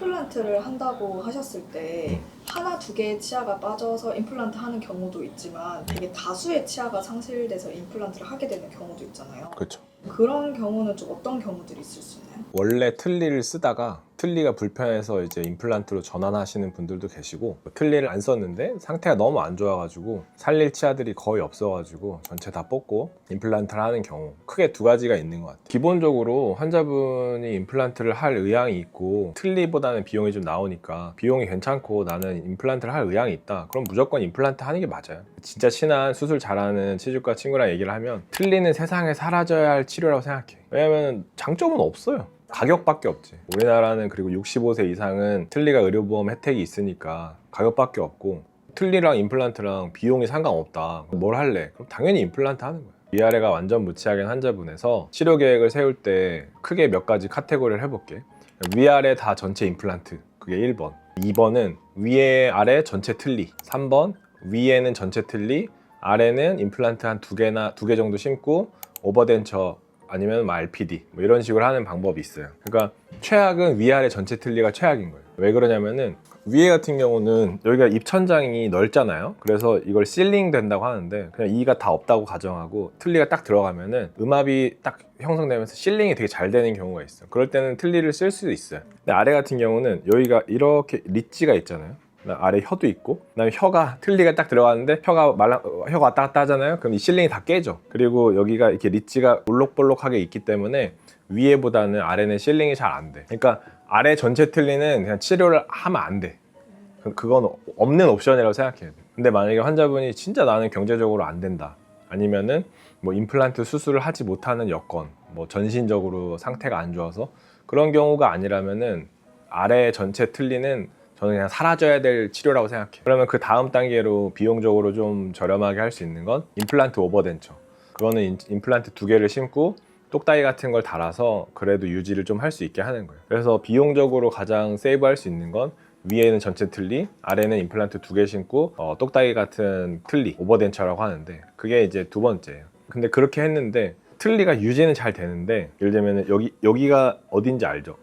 임플란트를 한다고 하셨을 때 하나 두 개의 치아가 빠져서 임플란트 하는 경우도 있지만 되게 다수의 치아가 상실돼서 임플란트를 하게 되는 경우도 있잖아요. 그렇죠. 그런 경우는 좀 어떤 경우들이 있을 수 있나요? 원래 틀니를 쓰다가 틀니가 불편해서 이제 임플란트로 전환하시는 분들도 계시고, 틀니를 안 썼는데 상태가 너무 안 좋아가지고 살릴 치아들이 거의 없어가지고 전체 다 뽑고 임플란트를 하는 경우, 크게 두 가지가 있는 것 같아요. 기본적으로 환자분이 임플란트를 할 의향이 있고 틀니보다는 비용이 좀 나오니까 비용이 괜찮고 나는 임플란트를 할 의향이 있다, 그럼 무조건 임플란트 하는 게 맞아요. 진짜 친한 수술 잘하는 치주과 친구랑 얘기를 하면 틀니는 세상에 사라져야 할 치료라고 생각해. 왜냐면 장점은 없어요. 가격밖에 없지. 우리나라는 그리고 65세 이상은 틀니가 의료보험 혜택이 있으니까 가격밖에 없고, 틀니랑 임플란트랑 비용이 상관없다, 뭘 할래? 그럼 당연히 임플란트 하는 거야. 위아래가 완전 무치하게 환자분에서 치료 계획을 세울 때 크게 몇 가지 카테고리를 해볼게. 위아래 다 전체 임플란트, 그게 1번. 2번은 위에 아래 전체 틀니. 3번 위에는 전체 틀니, 아래는 임플란트 한 두 개 정도 심고 오버덴처 아니면 RPD 뭐 이런 식으로 하는 방법이 있어요. 그러니까 최악은 위아래 전체 틀니가 최악인 거예요. 왜 그러냐면은 위에 같은 경우는 여기가 입천장이 넓잖아요. 그래서 이걸 실링 된다고 하는데 그냥 이가 다 없다고 가정하고 틀니가 딱 들어가면은 음압이 딱 형성되면서 실링이 되게 잘 되는 경우가 있어요. 그럴 때는 틀니를 쓸 수도 있어요. 근데 아래 같은 경우는 여기가 이렇게 리치가 있잖아요. 아래 혀도 있고, 그다음에 혀가 틀니가 딱 들어가는데 혀가 왔다 갔다 하잖아요. 그럼 이 실링이 다 깨져. 그리고 여기가 이렇게 리치가 볼록볼록하게 있기 때문에 위에보다는 아래는 실링이 잘 안 돼. 그러니까 아래 전체 틀니는 그냥 치료를 하면 안 돼. 그건 없는 옵션이라고 생각해야 돼. 근데 만약에 환자분이 진짜 나는 경제적으로 안 된다, 아니면은 뭐 임플란트 수술을 하지 못하는 여건, 뭐 전신적으로 상태가 안 좋아서 그런 경우가 아니라면은 아래 전체 틀니는 저는 그냥 사라져야 될 치료라고 생각해요. 그러면 그 다음 단계로 비용적으로 좀 저렴하게 할 수 있는 건 임플란트 오버덴처. 그거는 임플란트 두 개를 심고 똑딱이 같은 걸 달아서 그래도 유지를 좀 할 수 있게 하는 거예요. 그래서 비용적으로 가장 세이브할 수 있는 건 위에는 전체 틀니, 아래는 임플란트 두 개 심고 똑딱이 같은 틀니, 오버덴처라고 하는데, 그게 이제 두 번째예요. 근데 그렇게 했는데 틀니가 유지는 잘 되는데, 예를 들면 여기가 어딘지 알죠?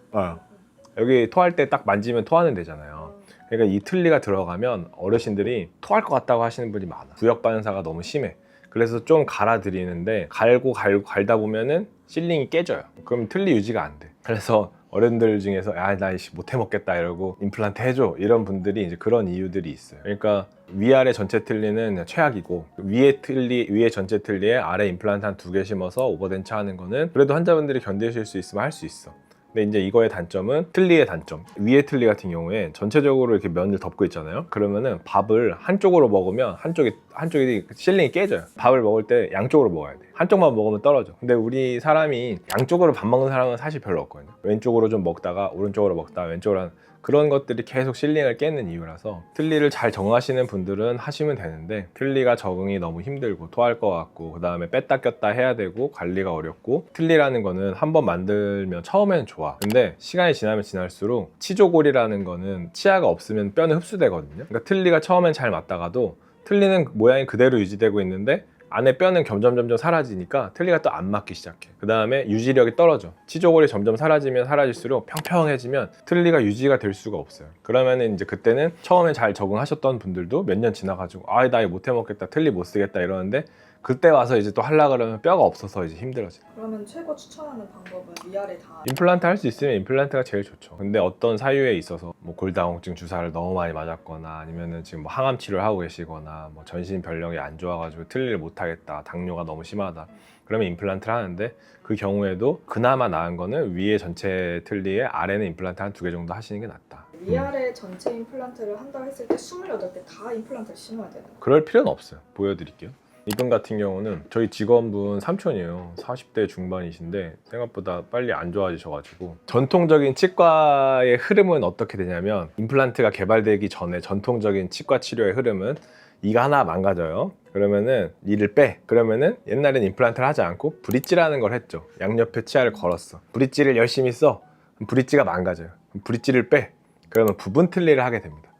여기 토할 때 딱 만지면 토하는 데잖아요. 그러니까 이 틀니가 들어가면 어르신들이 토할 것 같다고 하시는 분이 많아. 구역 반사가 너무 심해. 그래서 좀 갈아드리는데 갈다 보면은 실링이 깨져요. 그럼 틀니 유지가 안 돼. 그래서 어른들 중에서 나 못 해먹겠다 이러고 임플란트 해줘, 이런 분들이 이제 그런 이유들이 있어요. 그러니까 위아래 전체 틀니는 최악이고, 위에 전체 틀니에 아래 임플란트 한 두 개 심어서 오버덴처 하는 거는 그래도 환자분들이 견디실 수 있으면 할 수 있어. 근데 이제 이거의 단점은, 틀니의 단점, 위에 틀니 같은 경우에 전체적으로 이렇게 면을 덮고 있잖아요. 그러면은 밥을 한쪽으로 먹으면 한쪽이 실링이 깨져요. 밥을 먹을 때 양쪽으로 먹어야 돼. 한쪽만 먹으면 떨어져. 근데 우리 사람이 양쪽으로 밥 먹는 사람은 사실 별로 없거든요. 왼쪽으로 좀 먹다가 오른쪽으로 먹다가 왼쪽으로 하는 그런 것들이 계속 실링을 깨는 이유라서, 틀니를 잘 적응하시는 분들은 하시면 되는데, 틀니가 적응이 너무 힘들고 토할 것 같고, 그 다음에 뺐다 꼈다 해야 되고 관리가 어렵고, 틀니라는 거는 한번 만들면 처음에는 좋아. 근데 시간이 지나면 지날수록 치조골이라는 거는 치아가 없으면 뼈는 흡수되거든요. 그러니까 틀니가 처음엔 잘 맞다가도 틀니는 모양이 그대로 유지되고 있는데 안에 뼈는 점점 사라지니까 틀니가 또 안 맞기 시작해. 그 다음에 유지력이 떨어져. 치조골이 점점 사라지면 사라질수록 평평해지면 틀니가 유지가 될 수가 없어요. 그러면은 이제 그때는 처음에 잘 적응하셨던 분들도 몇 년 지나가지고 나 이거 못 해먹겠다, 틀니 못 쓰겠다 이러는데, 그때 와서 이제 또 하려고 그러면 뼈가 없어서 이제 힘들어져. 그러면 최고 추천하는 방법은 위아래 다 임플란트 할 수 있으면 임플란트가 제일 좋죠. 근데 어떤 사유에 있어서 뭐 골다공증 주사를 너무 많이 맞았거나, 아니면은 지금 뭐 항암 치료를 하고 계시거나, 뭐 전신 변력이 안 좋아가지고 틀니를 못 하겠다, 당뇨가 너무 심하다, 그러면 임플란트를 하는데, 그 경우에도 그나마 나은 거는 위에 전체 틀니에 아래는 임플란트 한 두 개 정도 하시는 게 낫다. 위아래 전체 임플란트를 한다고 했을 때 28개 다 임플란트를 심어야 되는 거예요? 그럴 필요는 없어요. 보여드릴게요. 이분 같은 경우는 저희 직원분 삼촌이에요. 40대 중반이신데 생각보다 빨리 안 좋아지셔가지고, 전통적인 치과의 흐름은 어떻게 되냐면, 임플란트가 개발되기 전에 전통적인 치과 치료의 흐름은 이가 하나 망가져요. 그러면은 이를 빼. 그러면은 옛날엔 임플란트를 하지 않고 브릿지라는 걸 했죠. 양옆에 치아를 걸었어. 브릿지를 열심히 써. 브릿지가 망가져요. 브릿지를 빼. 그러면 부분 틀니를 하게 됩니다.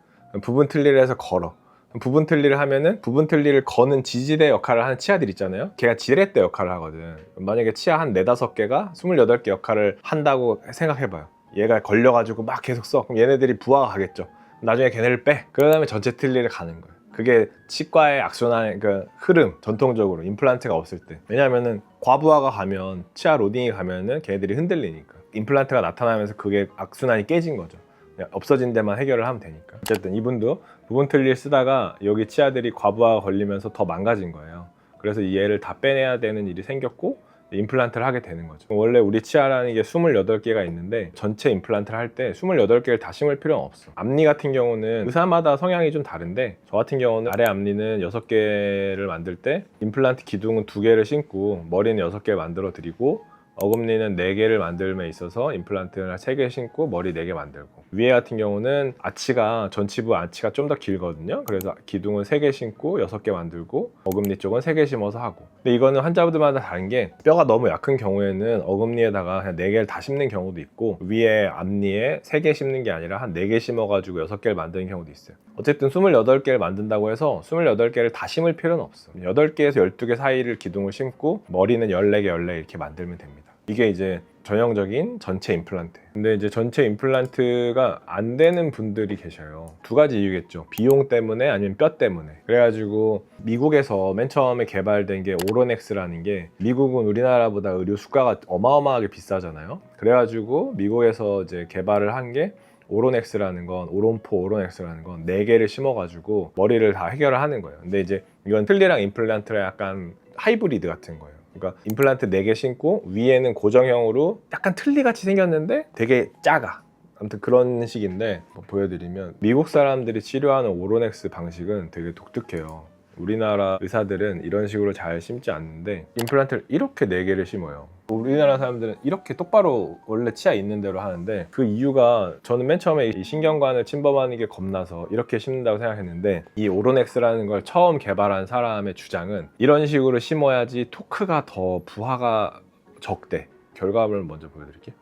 부분 틀니를 해서 걸어. 부분 틀니를 하면은 부분 틀니를 거는 지지대 역할을 하는 치아들 있잖아요. 걔가 지렛대 역할을 하거든. 만약에 치아 한 4-5개가 28개 역할을 한다고 생각해봐요. 얘가 걸려가지고 막 계속 써. 그럼 얘네들이 부하가 가겠죠. 나중에 걔네를 빼. 그 다음에 전체 틀니를 가는 거예요. 그게 치과의 악순환의 그 흐름, 전통적으로 임플란트가 없을 때. 왜냐하면은 과부하가 가면, 치아 로딩이 가면은 걔네들이 흔들리니까. 임플란트가 나타나면서 그게 악순환이 깨진 거죠. 그냥 없어진 데만 해결을 하면 되니까. 어쨌든 이분도 부분 틀니를 쓰다가 여기 치아들이 과부하가 걸리면서 더 망가진 거예요. 그래서 이 얘를 다 빼내야 되는 일이 생겼고 임플란트를 하게 되는 거죠. 원래 우리 치아라는 게 28개가 있는데 전체 임플란트를 할 때 28개를 다 심을 필요는 없어. 앞니 같은 경우는 의사마다 성향이 좀 다른데 저 같은 경우는 아래 앞니는 6개를 만들 때 임플란트 기둥은 2개를 심고 머리는 6개 만들어 드리고 어금니는 4개를 만들면 있어서 임플란트를 3개 심고 머리 4개 만들고 위에 같은 경우는 아치가 전치부 아치가 좀 더 길거든요. 그래서 기둥은 3개 심고 6개 만들고 어금니 쪽은 3개 심어서 하고 근데 이거는 환자분들마다 다른 게 뼈가 너무 약한 경우에는 어금니에다가 그냥 4개를 다 심는 경우도 있고 위에 앞니에 3개 심는 게 아니라 한 4개 심어가지고 6개를 만드는 경우도 있어요. 어쨌든 28개를 만든다고 해서 28개를 다 심을 필요는 없어. 8개에서 12개 사이를 기둥을 심고 머리는 14개, 14개 이렇게 만들면 됩니다. 이게 이제 전형적인 전체 임플란트. 근데 이제 전체 임플란트가 안 되는 분들이 계셔요. 2가지 이유겠죠. 비용 때문에 아니면 뼈 때문에. 그래가지고 미국에서 맨 처음에 개발된 게 오로넥스라는 게 미국은 우리나라보다 의료 수가가 어마어마하게 비싸잖아요. 그래가지고 미국에서 이제 개발을 한 게 오로넥스라는 건 오로넥스라는 건 4개를 심어가지고 머리를 다 해결을 하는 거예요. 근데 이제 이건 틀니랑 임플란트랑 약간 하이브리드 같은 거예요. 그러니까 임플란트 4개 심고 위에는 고정형으로 약간 틀니같이 생겼는데 되게 작아. 아무튼 그런 식인데 보여드리면 미국 사람들이 치료하는 오로넥스 방식은 되게 독특해요. 우리나라 의사들은 이런 식으로 잘 심지 않는데 임플란트를 이렇게 4개를 심어요. 우리나라 사람들은 이렇게 똑바로 원래 치아 있는 대로 하는데 그 이유가 저는 맨 처음에 이 신경관을 침범하는 게 겁나서 이렇게 심는다고 생각했는데 이 오로넥스라는 걸 처음 개발한 사람의 주장은 이런 식으로 심어야지 토크가 더 부하가 적대. 결과물을 먼저 보여드릴게요.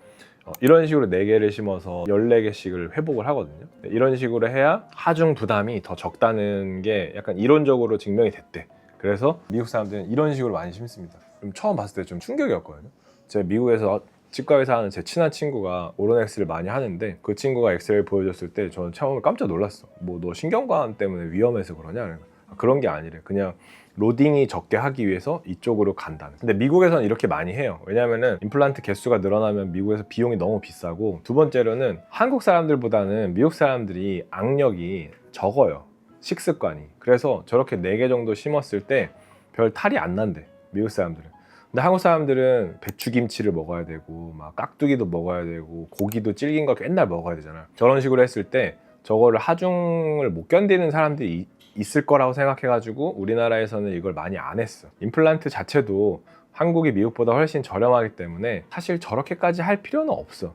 이런 식으로 4개를 심어서 14개씩을 회복을 하거든요. 이런 식으로 해야 하중 부담이 더 적다는 게 약간 이론적으로 증명이 됐대. 그래서 미국 사람들은 이런 식으로 많이 심습니다. 처음 봤을 때 좀 충격이었거든요. 제가 미국에서 치과의사 하는 제 친한 친구가 오로넥스를 많이 하는데 그 친구가 엑스레이를 보여줬을 때 저는 처음에 깜짝 놀랐어. 뭐 너 신경관 때문에 위험해서 그러냐? 그런 게 아니래. 그냥 로딩이 적게 하기 위해서 이쪽으로 간다는. 근데 미국에서는 이렇게 많이 해요. 왜냐면은 임플란트 개수가 늘어나면 미국에서 비용이 너무 비싸고 두 번째로는 한국 사람들보다는 미국 사람들이 악력이 적어요. 식습관이. 그래서 저렇게 4개 정도 심었을 때 별 탈이 안 난대. 미국 사람들은. 근데 한국 사람들은 배추김치를 먹어야 되고 막 깍두기도 먹어야 되고 고기도 질긴 거 맨날 먹어야 되잖아. 저런 식으로 했을 때 저거를 하중을 못 견디는 사람들이 있을 거라고 생각해가지고 우리나라에서는 이걸 많이 안 했어. 임플란트 자체도 한국이 미국보다 훨씬 저렴하기 때문에 사실 저렇게까지 할 필요는 없어.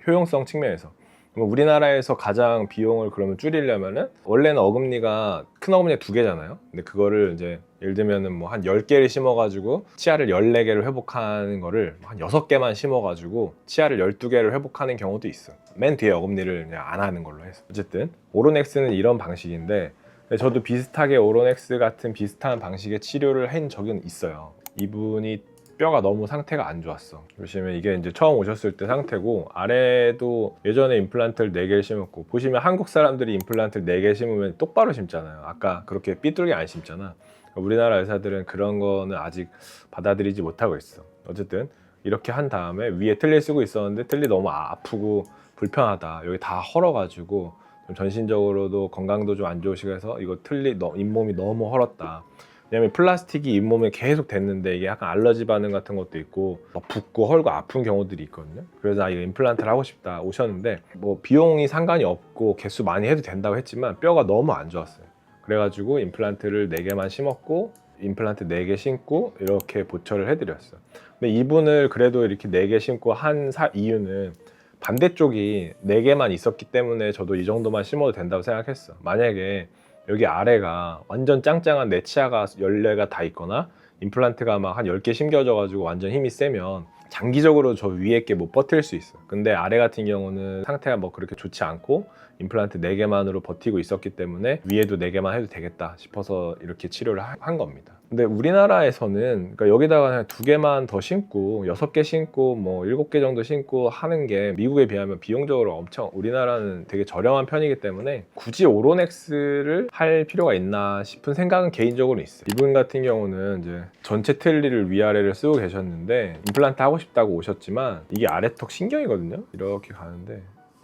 효용성 측면에서. 우리나라에서 가장 비용을 그러면 줄이려면은 원래는 어금니가 큰 어금니가 2개잖아요. 근데 그거를 이제 예를 들면은 뭐 한 10개를 심어가지고 치아를 14개를 회복하는 거를 한 6개만 심어가지고 치아를 12개를 회복하는 경우도 있어. 맨 뒤에 어금니를 그냥 안 하는 걸로 해서. 어쨌든 오로넥스는 이런 방식인데 저도 비슷하게 오로넥스 같은 비슷한 방식의 치료를 한 적은 있어요. 이분이 뼈가 너무 상태가 안 좋았어. 보시면 이게 이제 처음 오셨을 때 상태고 아래도 예전에 임플란트를 4개를 심었고 보시면 한국 사람들이 임플란트를 4개 심으면 똑바로 심잖아요. 아까 그렇게 삐뚤게 안 심잖아. 우리나라 의사들은 그런 거는 아직 받아들이지 못하고 있어. 어쨌든 이렇게 한 다음에 위에 틀니 쓰고 있었는데 틀니 너무 아프고 불편하다. 여기 다 헐어가지고 좀 전신적으로도 건강도 좀 안 좋으시고 해서 이거 틀니 잇몸이 너무 헐었다. 왜냐면 플라스틱이 잇몸에 계속 됐는데 이게 약간 알러지 반응 같은 것도 있고 막 붓고 헐고 아픈 경우들이 있거든요. 그래서 이거 임플란트를 하고 싶다 오셨는데 뭐 비용이 상관이 없고 개수 많이 해도 된다고 했지만 뼈가 너무 안 좋았어요. 그래가지고 임플란트를 4개만 심었고 임플란트 4개 심고 이렇게 보철을 해드렸어요. 근데 이분을 그래도 이렇게 4개 심고 한 이유는 반대쪽이 4개만 있었기 때문에 저도 이 정도만 심어도 된다고 생각했어. 만약에 여기 아래가 완전 짱짱한 내 치아가 14개가 다 있거나 임플란트가 막 한 10개 심겨져 가지고 완전 힘이 세면 장기적으로 저 위에 게 못 버틸 수 있어. 근데 아래 같은 경우는 상태가 뭐 그렇게 좋지 않고 임플란트 4개만으로 버티고 있었기 때문에 위에도 4개만 해도 되겠다 싶어서 이렇게 치료를 한 겁니다. 근데 우리나라에서는 그러니까 여기다가 그냥 2개만 더 심고 6개 심고 뭐 7개 정도 심고 하는 게 미국에 비하면 비용적으로 엄청 우리나라는 되게 저렴한 편이기 때문에 굳이 오로넥스를 할 필요가 있나 싶은 생각은 개인적으로 있어요. 이분 같은 경우는 이제 전체 틀니를 위아래를 쓰고 계셨는데 임플란트 하고 싶다고 오셨지만 이게 아래턱 신경이거든요. 이렇게 가는데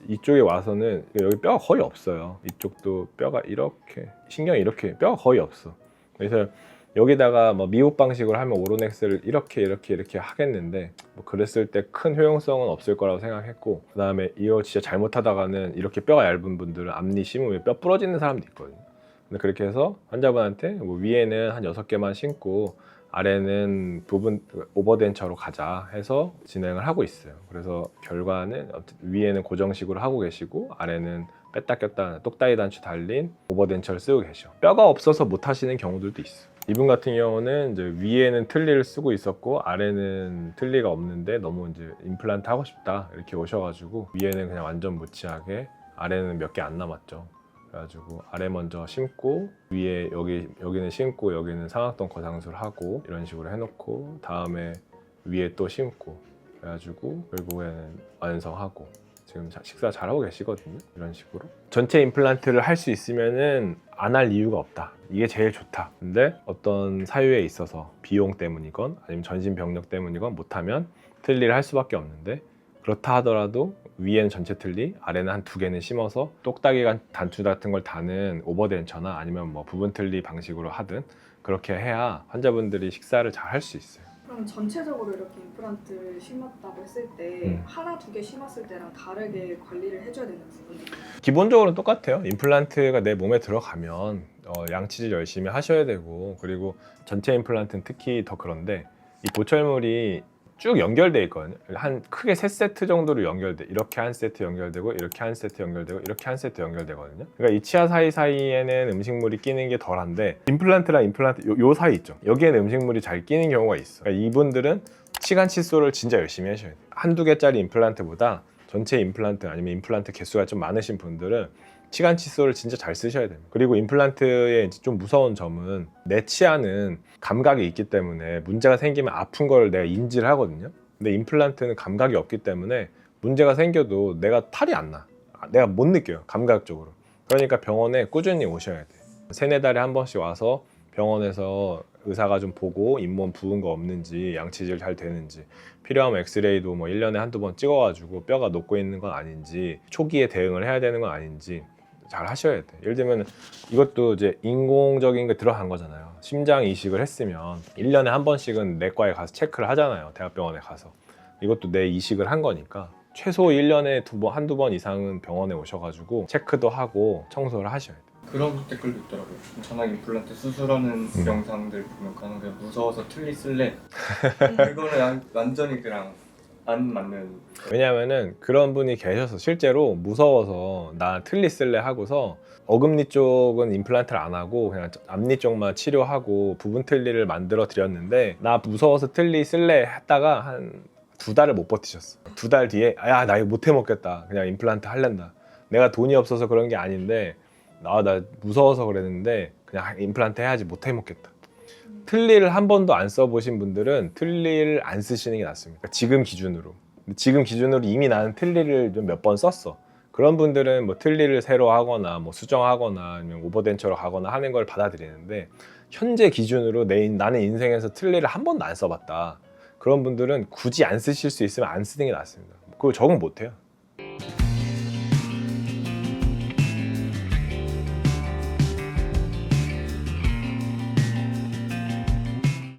이쪽에 와서는 여기 뼈가 거의 없어요. 이쪽도 뼈가 이렇게 신경이 이렇게 뼈가 거의 없어. 그래서 여기다가 뭐 미국 방식으로 하면 오로넥스를 이렇게 하겠는데 뭐 그랬을 때 큰 효용성은 없을 거라고 생각했고, 그 다음에 이거 진짜 잘못하다가는 이렇게 뼈가 얇은 분들은 앞니 심으면 뼈 부러지는 사람도 있거든요. 근데 그렇게 해서 환자분한테 뭐 위에는 한 6개만 심고 아래는 부분 오버덴처로 가자 해서 진행을 하고 있어요. 그래서 결과는 위에는 고정식으로 하고 계시고 아래는 뺐다 꼈다 똑다리 단추 달린 오버덴처를 쓰고 계셔. 뼈가 없어서 못 하시는 경우들도 있어. 이분 같은 경우는 이제 위에는 틀니를 쓰고 있었고 아래는 틀니가 없는데 너무 이제 임플란트 하고 싶다 이렇게 오셔가지고 위에는 그냥 완전 무치하게, 아래는 몇 개 안 남았죠. 그래가지고 아래 먼저 심고 위에 여기는 심고 여기는 상악동 거상술 하고 이런 식으로 해놓고 다음에 위에 또 심고 그래가지고 결국에는 완성하고 지금 식사 잘하고 계시거든요. 이런 식으로 전체 임플란트를 할 수 있으면은 안 할 이유가 없다. 이게 제일 좋다. 근데 어떤 사유에 있어서 비용 때문이건 아니면 전신병력 때문이건 못하면 틀니를 할 수밖에 없는데, 그렇다 하더라도 위에는 전체 틀니, 아래는 한 2개는 심어서 똑딱이 단추 같은 걸 다는 오버덴처나 아니면 뭐 부분 틀니 방식으로 하든 그렇게 해야 환자분들이 식사를 잘 할 수 있어요. 그럼 전체적으로 이렇게 임플란트를 심었다고 했을 때 하나, 2개 심었을 때랑 다르게 관리를 해줘야 되는 부분들이 기본적으로는 똑같아요. 임플란트가 내 몸에 들어가면 양치질 열심히 하셔야 되고, 그리고 전체 임플란트는 특히 더 그런데 이 보철물이 쭉 연결돼 있거든요. 한 크게 3세트 정도로 연결돼. 이렇게 한 세트 연결되고 이렇게 한 세트 연결되고 이렇게 한 세트 연결되거든요. 그러니까 이 치아 사이사이에는 음식물이 끼는 게 덜한데 임플란트랑 임플란트 요 사이 있죠. 여기에는 음식물이 잘 끼는 경우가 있어. 그러니까 이분들은 치간 칫솔을 진짜 열심히 하셔야 돼요. 1-2개짜리 임플란트보다 전체 임플란트 아니면 임플란트 개수가 좀 많으신 분들은 치간 칫솔을 진짜 잘 쓰셔야 됩니다. 그리고 임플란트의 좀 무서운 점은 내 치아는 감각이 있기 때문에 문제가 생기면 아픈 걸 내가 인지를 하거든요. 근데 임플란트는 감각이 없기 때문에 문제가 생겨도 내가 탈이 안 나. 내가 못 느껴요, 감각적으로. 그러니까 병원에 꾸준히 오셔야 돼요. 3-4달에 한 번씩 와서 병원에서 의사가 좀 보고 잇몸 부은 거 없는지, 양치질 잘 되는지, 필요하면 엑스레이도 뭐 1년에 1-2번 찍어가지고 뼈가 녹고 있는 건 아닌지, 초기에 대응을 해야 되는 건 아닌지 잘 하셔야 돼. 예를 들면 이것도 이제 인공적인 게 들어간 거잖아요. 심장 이식을 했으면 1년에 한 번씩은 내과에 가서 체크를 하잖아요. 대학병원에 가서. 이것도 내 이식을 한 거니까 최소 1년에 1-2번 이상은 병원에 오셔가지고 체크도 하고 청소를 하셔야 돼요. 그런 댓글도 있더라고요. 전화 임플란트 수술하는 영상들 보면 그냥 무서워서 틀니 쓸래. 그거는 완전히 그냥 안 맞는. 왜냐면은 그런 분이 계셔서 실제로 무서워서 나 틀니 쓸래 하고서 어금니 쪽은 임플란트를 안 하고 그냥 앞니 쪽만 치료하고 부분 틀니를 만들어 드렸는데, 나 무서워서 틀니 쓸래 했다가 한 2달을 못 버티셨어. 2달 뒤에 야, 나 이거 못 해먹겠다, 그냥 임플란트 할랜다. 내가 돈이 없어서 그런 게 아닌데 나 무서워서 그랬는데 그냥 임플란트 해야지, 못 해먹겠다. 틀니를 한 번도 안 써보신 분들은 틀니를 안 쓰시는 게 낫습니다. 지금 기준으로 이미 나는 틀니를 좀 몇 번 썼어. 그런 분들은 뭐 틀니를 새로 하거나 뭐 수정하거나 아니면 오버덴처로 가거나 하는 걸 받아들이는데, 현재 기준으로 나는 인생에서 틀니를 한 번도 안 써봤다, 그런 분들은 굳이 안 쓰실 수 있으면 안 쓰는 게 낫습니다. 그거 적응 못 해요.